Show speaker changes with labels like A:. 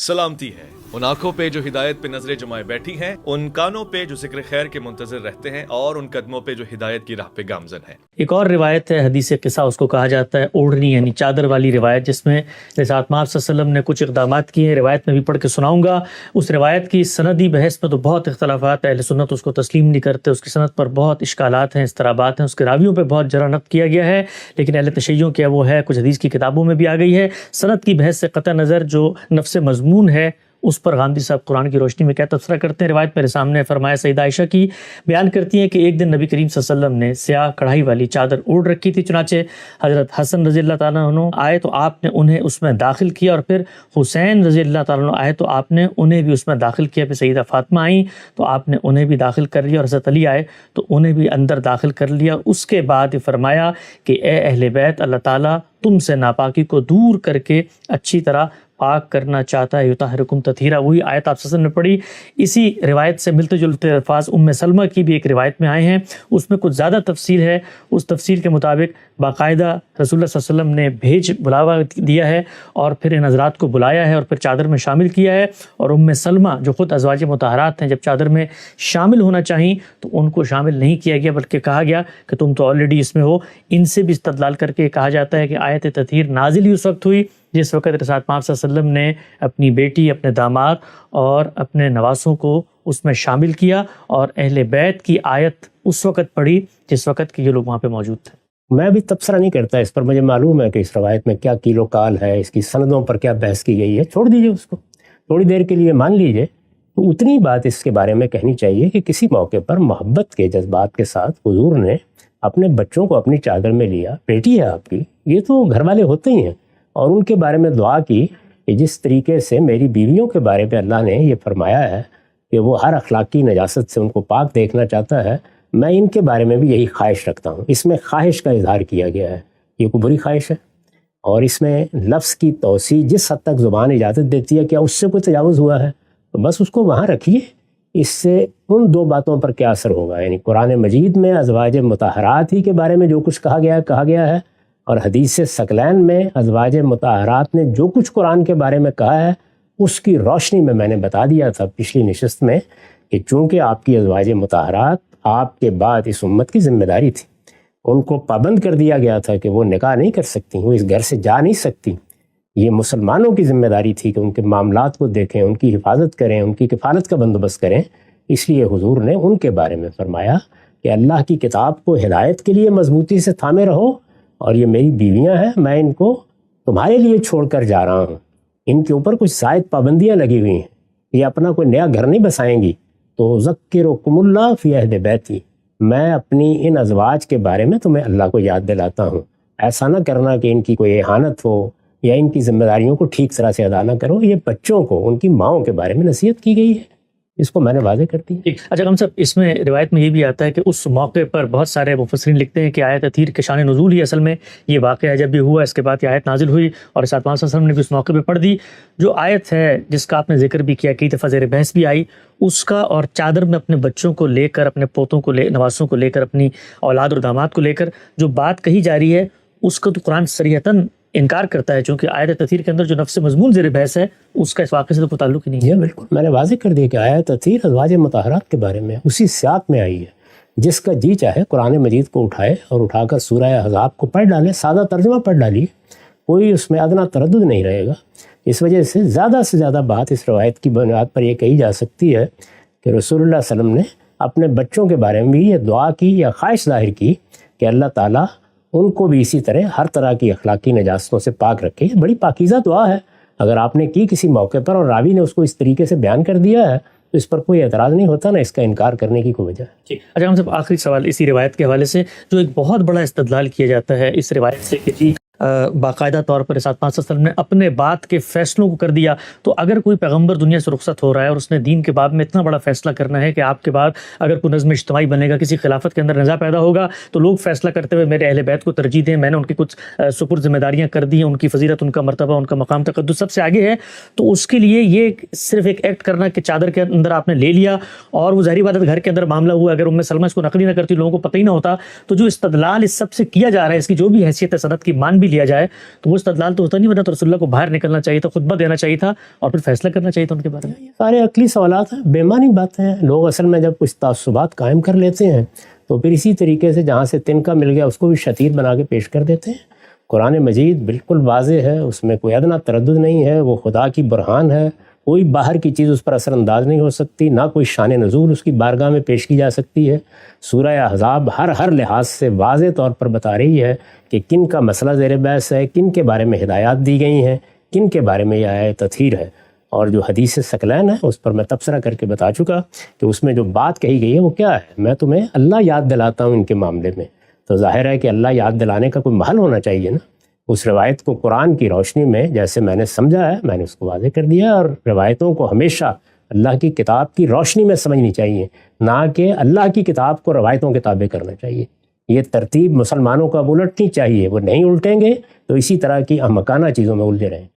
A: सलामती है उन आंखों पे जो हिदायत पे नजरें जमाए बैठी हैं, उन कानों पे जो जिक्र खैर के मुंतजर रहते हैं, और उन कदमों पे जो हिदायत की राह पे गामजन है।
B: एक और रिवायत है, हदीस किस्सा उसको कहा जाता है, ओढ़नी यानी चादर वाली रिवायत, जिसमें रिसालत मआब सल्लल्लाहु अलैहि वसल्लम ने कुछ इक़दामात किए हैं। रिवायत में भी पढ़ के सुनाऊंगा। उस रिवायत की सनदी बहस में तो बहुत इख्तलाफात है, अहले सुन्नत उसको तस्लीम नहीं करते, उसकी सनद पर बहुत इश्कालात हैं, इस्तराबात हैं, उसके रावियों पर बहुत जरा नक़्द किया गया है, लेकिन अहले तशय्युह क्या वो है, कुछ हदीस की किताबों में भी आ गई है। सनद की बहस से क़तई नज़र जो नफ्स मज़मून है उस पर गांधी साहब कुरान की रोशनी में क्या तबसरा करते हैं। रिवायत मेरे सामने फरमाया, सईदा आयशा की बयान करती हैं कि एक दिन नबी करीम सल्लल्लाहु अलैहि वसल्लम ने स्याह कढ़ाई वाली चादर ओढ़ रखी थी। चुनाचे हज़रत हसन रज़ी अल्लाह ताला अन्हु आए तो आपने उन्हें उसमें दाखिल किया, और फिर हुसैन रज़ी अल्लाह ताला अन्हु आए तो आपने उन्हें भी उसमें दाखिल किया। फिर सईदा फातिमा आई तो आपने उन्हें भी दाखिल कर लिया, और हज़रत अली आए तो उन्हें भी अंदर दाखिल कर लिया। उसके बाद फरमाया कि ए अहले बैत, अल्लाह ताला तुमसे नापाकी को दूर करके अच्छी तरह पाक करना चाहता है, युताहिरुकुम तत्हीरा। वही आयत आप सल्लल्लाहु अलैहि वसल्लम ने पढ़ी। इसी रिवायत से मिलते जुलते अल्फाज उम्मे सलमा की भी एक रिवायत में आए हैं, उसमें कुछ ज़्यादा तफसील है। उस तफसील के मुताबिक बाकायदा रसूलुल्लाह सल्लल्लाहु अलैहि वसल्लम ने भेज बुलावा दिया है, और फिर इन हज़रात को बुलाया है और फिर चादर में शामिल किया है। और उम्मे सलमा जो ख़ुद अज़वाज मुतहरात हैं, जब चादर में शामिल होना चाहिए तो उनको शामिल नहीं किया गया, बल्कि कहा गया कि तुम तो ऑलरेडी इसमें हो। इनसे भी इस्तदलाल करके कहा जाता है कि आयत तत्हीर नाजिल ही उस वक्त हुई जिस वक्त रिसालत मआब सल्लल्लाहु अलैहि वसल्लम ने अपनी बेटी, अपने दामाद और अपने नवासों को उसमें शामिल किया, और अहले बैत की आयत उस वक़्त पढ़ी जिस वक़्त के ये लोग वहाँ पे मौजूद थे।
C: मैं भी तबसरा नहीं करता इस पर, मुझे मालूम है कि इस रवायत में क्या कीलो काल है, इसकी सनदों पर क्या बहस की गई है। छोड़ दीजिए उसको, थोड़ी देर के लिए मान लीजिए। तो उतनी बात इसके बारे में कहनी चाहिए कि किसी मौके पर मोहब्बत के जज्बात के साथ हुजूर ने अपने बच्चों को अपनी चादर में लिया। बेटी है आपकी, ये तो घर वाले होते ही हैं, और उनके बारे में दुआ की कि जिस तरीके से मेरी बीवियों के बारे में अल्लाह ने ये फरमाया है कि वो हर अखलाकी नजासत से उनको पाक देखना चाहता है, मैं इनके बारे में भी यही ख्वाहिश रखता हूँ। इसमें ख्वाहिश का इजहार किया गया है, ये कोई बुरी ख्वाहिश है। और इसमें लफ्ज़ की तौसी जिस हद तक ज़ुबान इजाज़त देती है, क्या उससे कोई तजावुज़ हुआ है, तो बस उसको वहाँ रखिए। इससे उन दो बातों पर क्या असर होगा, यानी कुरान मजीद में अज़वाज मुतहरात ही के बारे में जो कुछ कहा गया है, और हदीस सकलैन में अज़वाज मुतहरात ने जो कुछ कुरान के बारे में कहा है, उसकी रोशनी में मैंने बता दिया था पिछली नशिस्त में कि चूँकि आपकी अज़वाज मुतहरात आपके बाद इस उम्मत की ज़िम्मेदारी थी, उनको पाबंद कर दिया गया था कि वो निकाह नहीं कर सकती, वो इस घर से जा नहीं सकती। ये मुसलमानों की ज़िम्मेदारी थी कि उनके मामलात को देखें, उनकी हिफाजत करें, उनकी किफ़ालत का बंदोबस्त करें। इसलिए हुजूर ने उनके बारे में फरमाया कि अल्लाह की किताब को हिदायत के लिए मजबूती से थामे रहो, और ये मेरी बीवियां हैं, मैं इनको तुम्हारे लिए छोड़ कर जा रहा हूँ। इनके ऊपर कुछ ज़ायद पाबंदियाँ लगी हुई हैं, ये अपना कोई नया घर नहीं बसाएंगी। तो ज़क्किरुकुमुल्लाह फ़ी अहदि बैती, मैं अपनी इन अज़वाज के बारे में तुम्हें अल्लाह को याद दिलाता हूँ। ऐसा ना करना कि इनकी कोई एहानत हो या इनकी ज़िम्मेदारियों को ठीक तरह से अदा ना करो। ये बच्चों को उनकी माँओं के बारे में नसीहत की गई है, इसको मैंने वाज़ेह कर दी।
B: अच्छा हम सब, इसमें रिवायत में ये भी आता है कि उस मौके पर बहुत सारे मुफस्सिरीन लिखते हैं कि आयत तत्हीर के शान नुज़ूल ही असल में ये वाक़या जब भी हुआ, इसके बाद ये आयत नाजिल हुई, और रिसालत मआब सल्लल्लाहु अलैहि वसल्लम ने भी उस मौके पर पढ़ दी। जो आयत है जिसका आपने जिक्र भी किया, कई दफ़ा ज़ेर बहस भी आई, उसका और चादर में अपने बच्चों को लेकर, अपने पोतों को नवासों को लेकर, अपनी औलाद और दामाद को लेकर जो बात कही जा रही है, उसका तो कुरान सरीहतन इनकार करता है, क्योंकि आयत तत्हीर के अंदर जो नफ्स मज़मून ज़ेर बहस है उसका इस वाक़े से तो कोई ताल्लुक ही नहीं है।
C: बिल्कुल, मैंने वाज़ेह कर दिया कि आयत तत्हीर अज़वाज मुतहरात के बारे में उसी सियाक़ में आई है। जिसका जी चाहे कुरान मजीद को उठाए और उठाकर सूरह अहज़ाब को पढ़ डाले, सादा तर्जुमा पढ़ डालिए, कोई उसमें अदना तरद्दुद नहीं रहेगा। इस वजह से ज़्यादा बात इस रवायत की बुनियाद पर यह कही जा सकती है कि रसूलुल्लाह सल्लल्लाहु अलैहि वसल्लम ने अपने बच्चों के बारे में भी ये दुआ की या ख्वाहिश ज़ाहिर की कि अल्लाह ताला उनको भी इसी तरह हर तरह की अखलाकी नजास्तों से पाक रखे। ये बड़ी पाकीज़ा दुआ है। अगर आपने की किसी मौके पर और रावी ने उसको इस तरीके से बयान कर दिया है तो इस पर कोई एतराज़ नहीं होता, ना इसका इनकार करने की कोई वजह है।
B: ठीक, अच्छा हम सब आखिरी सवाल इसी रिवायत के हवाले से, जो एक बहुत बड़ा इस्तदलाल किया जाता है इस रिवायत से कि जी बाकायदा तौर पर रिसालत मआब सल्लल्लाहु अलैहि वसल्लम ने अपने बात के फ़ैसलों को कर दिया। तो अगर कोई पैगम्बर दुनिया से रुखसत हो रहा है और उसने दीन के बाब में इतना बड़ा फ़ैसला करना है कि आपके बाद अगर कोई नज़्म इज्तिमाई बनेगा, किसी खिलाफत के अंदर नज़ा पैदा होगा, तो लोग फ़ैसला करते हुए मेरे अहले बैत को तरजीह दें, मैंने उनकी कुछ सुपुर्द ज़िम्मेदारियाँ कर दी हैं, उनकी फ़जीलत, उनका मर्तबा, उनका मकाम तक़द्दुस सबसे आगे है। तो उसके लिए ये सिर्फ एक एक्ट करना कि चादर के अंदर आपने ले लिया और वो ज़ाहिर बात है घर के अंदर मामला हुआ, अगर उम्मे सलमा इसको नकली ना करती, लोगों को पता ही ना होता। तो जो इस्तदलाल इस सब से किया जा रहा है, इसकी जो भी हैसियत है सनद की मान भी بھی لیا جائے تو وہ استدلال تو ہوتا نہیں، ورنہ تو رسول اللہ کو باہر نکلنا چاہیے تھا، خطبہ دینا چاہیے تھا اور پھر فیصلہ کرنا چاہیے تھا ان کے بارے میں.
C: سارے عقلی سوالات ہیں، بے معنی باتیں ہیں. لوگ اصل میں جب کچھ تعصبات قائم کر لیتے ہیں تو پھر اسی طریقے سے جہاں سے تنکا مل گیا اس کو بھی شتیر بنا کے پیش کر دیتے ہیں. قرآن مجید بالکل واضح ہے، اس میں کوئی ادنا تردد نہیں ہے، وہ خدا کی برہان ہے، کوئی باہر کی چیز اس پر اثر انداز نہیں ہو سکتی، نہ کوئی شان نزول اس کی بارگاہ میں پیش کی جا سکتی ہے. سورہ احزاب ہر لحاظ سے واضح طور پر بتا رہی ہے کہ کن کا مسئلہ زیر بحث ہے، کن کے بارے میں ہدایات دی گئی ہیں، کن کے بارے میں یہ آیت تطہیر ہے. اور جو حدیث ثقلین ہے اس پر میں تبصرہ کر کے بتا چکا کہ اس میں جو بات کہی گئی ہے وہ کیا ہے. میں تمہیں اللہ یاد دلاتا ہوں ان کے معاملے میں، تو ظاہر ہے کہ اللہ یاد دلانے کا کوئی محل ہونا چاہیے نا. اس روایت کو قرآن کی روشنی میں جیسے میں نے سمجھا ہے میں نے اس کو واضح کر دیا، اور روایتوں کو ہمیشہ اللہ کی کتاب کی روشنی میں سمجھنی چاہیے، نہ کہ اللہ کی کتاب کو روایتوں کے تابع کرنا چاہیے. یہ ترتیب مسلمانوں کو اب الٹنی چاہیے، وہ نہیں الٹیں گے تو اسی طرح کی احمقانہ چیزوں میں الجھے رہیں.